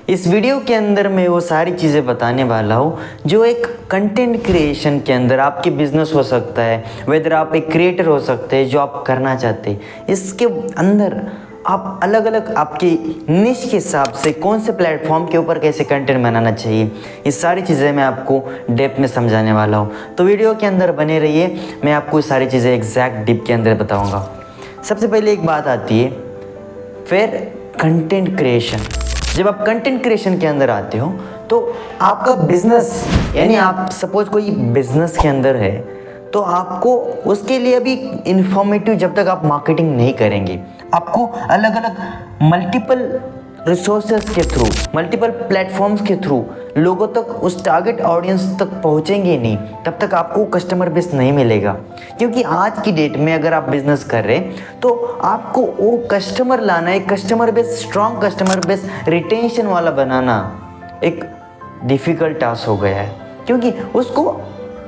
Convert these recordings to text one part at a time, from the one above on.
इस वीडियो के अंदर मैं वो सारी चीज़ें बताने वाला हूँ जो एक कंटेंट क्रिएशन के अंदर आपके बिजनेस हो सकता है, वेदर आप एक क्रिएटर हो सकते हैं जो आप करना चाहते हैं। इसके अंदर आप अलग अलग आपके निश के हिसाब से कौन से प्लेटफॉर्म के ऊपर कैसे कंटेंट बनाना चाहिए, ये सारी चीज़ें मैं आपको डेप्थ में समझाने वाला हूँ। तो वीडियो के अंदर बने रहिए, मैं आपको ये सारी चीज़ें एग्जैक्ट डिप के अंदर बताऊँगा। सबसे पहले एक बात आती है फिर कंटेंट क्रिएशन। जब आप कंटेंट क्रिएशन के अंदर आते हो तो आपका बिजनेस, यानी आप सपोज कोई बिजनेस के अंदर है तो आपको उसके लिए अभी इंफॉर्मेटिव, जब तक आप मार्केटिंग नहीं करेंगे, आपको अलग अलग मल्टीपल रिसोर्सेज के थ्रू, मल्टीपल प्लेटफॉर्म्स के थ्रू लोगों तक, उस टारगेट ऑडियंस तक पहुंचेंगे नहीं, तब तक आपको कस्टमर बेस नहीं मिलेगा। क्योंकि आज की डेट में अगर आप बिजनेस कर रहे हैं तो आपको वो कस्टमर लाना, एक customer base, strong customer base, retention वाला बनाना एक डिफ़िकल्ट टास्क हो गया है। क्योंकि उसको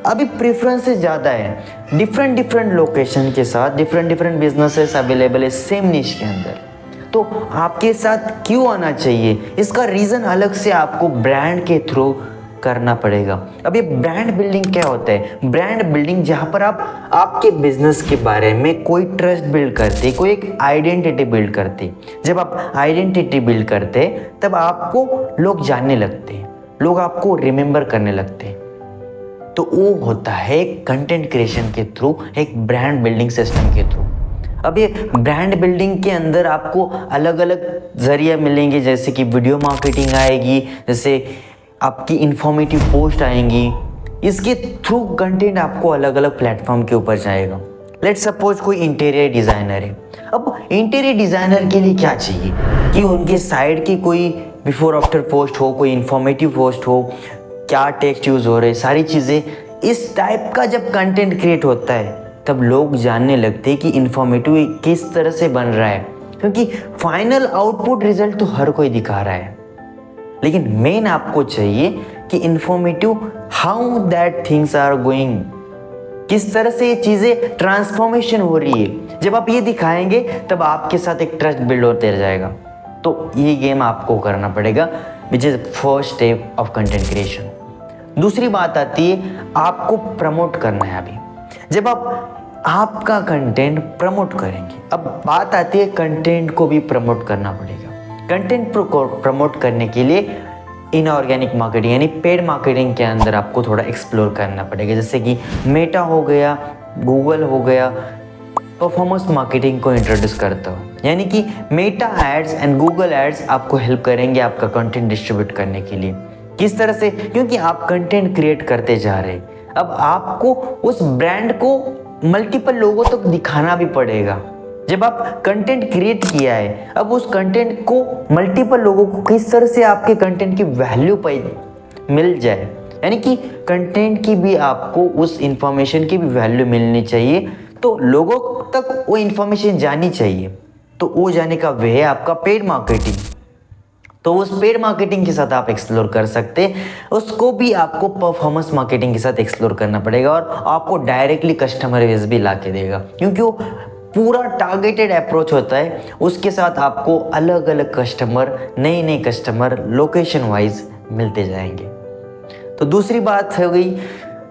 अभी प्रेफरेंसेस ज़्यादा है, डिफरेंट लोकेशन के साथ डिफरेंट बिजनेसेस अवेलेबल है सेम निश के अंदर। तो आपके साथ क्यों आना चाहिए, इसका रीज़न अलग से आपको ब्रांड के थ्रू करना पड़ेगा। अब ये ब्रांड बिल्डिंग क्या होता है? ब्रांड बिल्डिंग जहाँ पर आप आपके बिजनेस के बारे में कोई ट्रस्ट बिल्ड करते, कोई एक आइडेंटिटी बिल्ड करते। जब आप आइडेंटिटी बिल्ड करते तब आपको लोग जानने लगते, लोग आपको रिमेंबर करने लगते। तो वो होता है कंटेंट क्रिएशन के थ्रू, एक ब्रांड बिल्डिंग सिस्टम के थ्रू। अब ये ब्रांड बिल्डिंग के अंदर आपको अलग अलग जरिए मिलेंगे, जैसे कि वीडियो मार्केटिंग आएगी, जैसे आपकी इंफॉर्मेटिव पोस्ट आएंगी। इसके थ्रू कंटेंट आपको अलग अलग प्लेटफॉर्म के ऊपर जाएगा। लेट्स सपोज कोई इंटीरियर डिज़ाइनर है। अब इंटीरियर डिज़ाइनर के लिए क्या चाहिए कि उनके साइड की कोई बिफोर आफ्टर पोस्ट हो, कोई इंफॉर्मेटिव पोस्ट हो, क्या टेक्स्ट यूज़ हो रहे, सारी चीज़ें। इस टाइप का जब कंटेंट क्रिएट होता है तब लोग जानने लगते हैं कि इंफॉर्मेटिव किस तरह से बन रहा है। क्योंकि फाइनल आउटपुट रिजल्ट तो हर कोई दिखा रहा है, लेकिन मेन आपको चाहिए कि informative how that things are going, किस तरह से ये चीज़ें ट्रांसफॉर्मेशन हो रही है। जब आप ये दिखाएंगे तब आपके साथ एक ट्रस्ट बिल्ड होते रह जाएगा। तो ये गेम आपको करना पड़ेगा, which is first step of content creation. दूसरी बात आती है आपको प्रमोट करना है। अभी जब आप आपका कंटेंट प्रमोट करेंगे, अब बात आती है कंटेंट को भी प्रमोट करना पड़ेगा। कंटेंट प्रमोट करने के लिए इनऑर्गेनिक मार्केटिंग यानी पेड मार्केटिंग के अंदर आपको थोड़ा एक्सप्लोर करना पड़ेगा, जैसे कि मेटा हो गया, गूगल हो गया। परफॉर्मेंस मार्केटिंग को इंट्रोड्यूस करता हूँ, यानी कि Meta ads and Google ads आपको हेल्प करेंगे आपका कंटेंट डिस्ट्रीब्यूट करने के लिए। किस तरह से? क्योंकि आप कंटेंट क्रिएट करते जा रहे हैं, अब आपको उस ब्रांड को मल्टीपल लोगों तक दिखाना भी पड़ेगा। जब आप कंटेंट क्रिएट किया है, अब उस कंटेंट को मल्टीपल लोगों को किस तरह से आपके कंटेंट की वैल्यू मिल जाए, यानी कि कंटेंट की भी आपको उस इंफॉर्मेशन की भी वैल्यू मिलनी चाहिए, तो लोगों तक वो इंफॉर्मेशन जानी चाहिए। तो वो जाने का वे है आपका पेड मार्केटिंग। तो उस पेड मार्केटिंग के साथ आप एक्सप्लोर कर सकते हैं, उसको भी आपको परफॉर्मेंस मार्केटिंग के साथ एक्सप्लोर करना पड़ेगा, और आपको डायरेक्टली कस्टमर बेस भी ला के देगा, क्योंकि वो पूरा टारगेटेड अप्रोच होता है। उसके साथ आपको अलग अलग कस्टमर, नए कस्टमर लोकेशन वाइज मिलते जाएंगे। तो दूसरी बात हो गई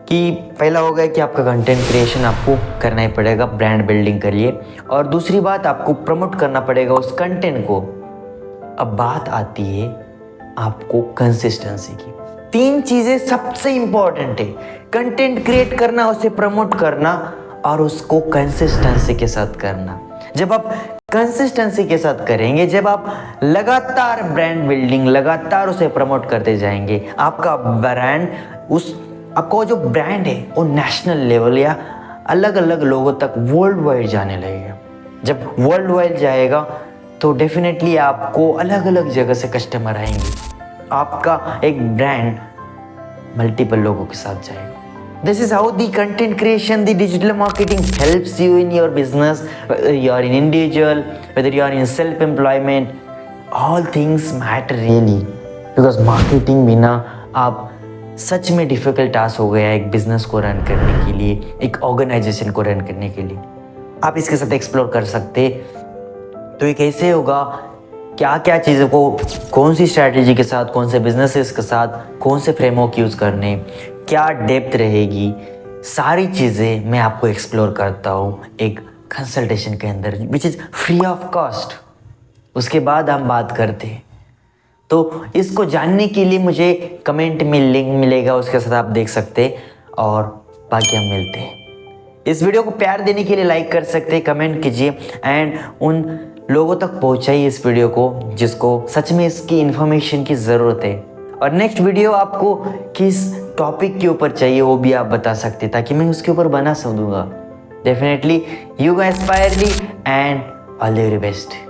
कि पहला हो गया कि आपका कंटेंट क्रिएशन आपको करना ही पड़ेगा, ब्रांड बिल्डिंग करिए, और दूसरी बात आपको प्रमोट करना पड़ेगा उस कंटेंट को। अब बात आती है आपको कंसिस्टेंसी की। तीन चीज़ें सबसे इंपॉर्टेंट है, कंटेंट क्रिएट करना, उसे प्रमोट करना, और उसको कंसिस्टेंसी के साथ करना। जब आप कंसिस्टेंसी के साथ करेंगे, जब आप लगातार ब्रांड बिल्डिंग, लगातार उसे प्रमोट करते जाएंगे, आपका ब्रांड, आपका जो ब्रांड है वो नेशनल लेवल या अलग अलग लोगों तक वर्ल्ड वाइड जाने लगेगा। जब वर्ल्ड वाइड जाएगा तो डेफिनेटली आपको अलग अलग जगह से कस्टमर आएंगे, आपका एक ब्रांड मल्टीपल लोगों के साथ जाएगा। This is how the content creation, the digital marketing helps you in your business, whether you are in individual, whether you are in self-employment, all things matter really, because marketing बिना आप सच में difficult task हो गया है एक business को run करने के लिए, एक ऑर्गेनाइजेशन को रन करने के लिए। आप इसके साथ एक्सप्लोर कर सकते। तो ये कैसे होगा क्या क्या चीज़ों को, कौन सी स्ट्रैटेजी के साथ, कौन से बिजनेसेस के साथ, कौन से फ्रेमवर्क यूज़ करने, क्या डेप्थ रहेगी, सारी चीज़ें मैं आपको एक्सप्लोर करता हूँ एक कंसल्टेशन के अंदर, which is free of cost. उसके बाद हम बात करते हैं। तो इसको जानने के लिए मुझे कमेंट में लिंक मिलेगा, उसके साथ आप देख सकते हैं और बाकी हम मिलते हैं। इस वीडियो को प्यार देने के लिए लाइक कर सकते हैं, कमेंट कीजिए एंड उन लोगों तक पहुंचाइए इस वीडियो को जिसको सच में इसकी इन्फॉर्मेशन की ज़रूरत है। और नेक्स्ट वीडियो आपको किस टॉपिक के ऊपर चाहिए वो भी आप बता सकते हैं ताकि मैं उसके ऊपर बना सकूँगा। Definitely you inspire me and all the very best.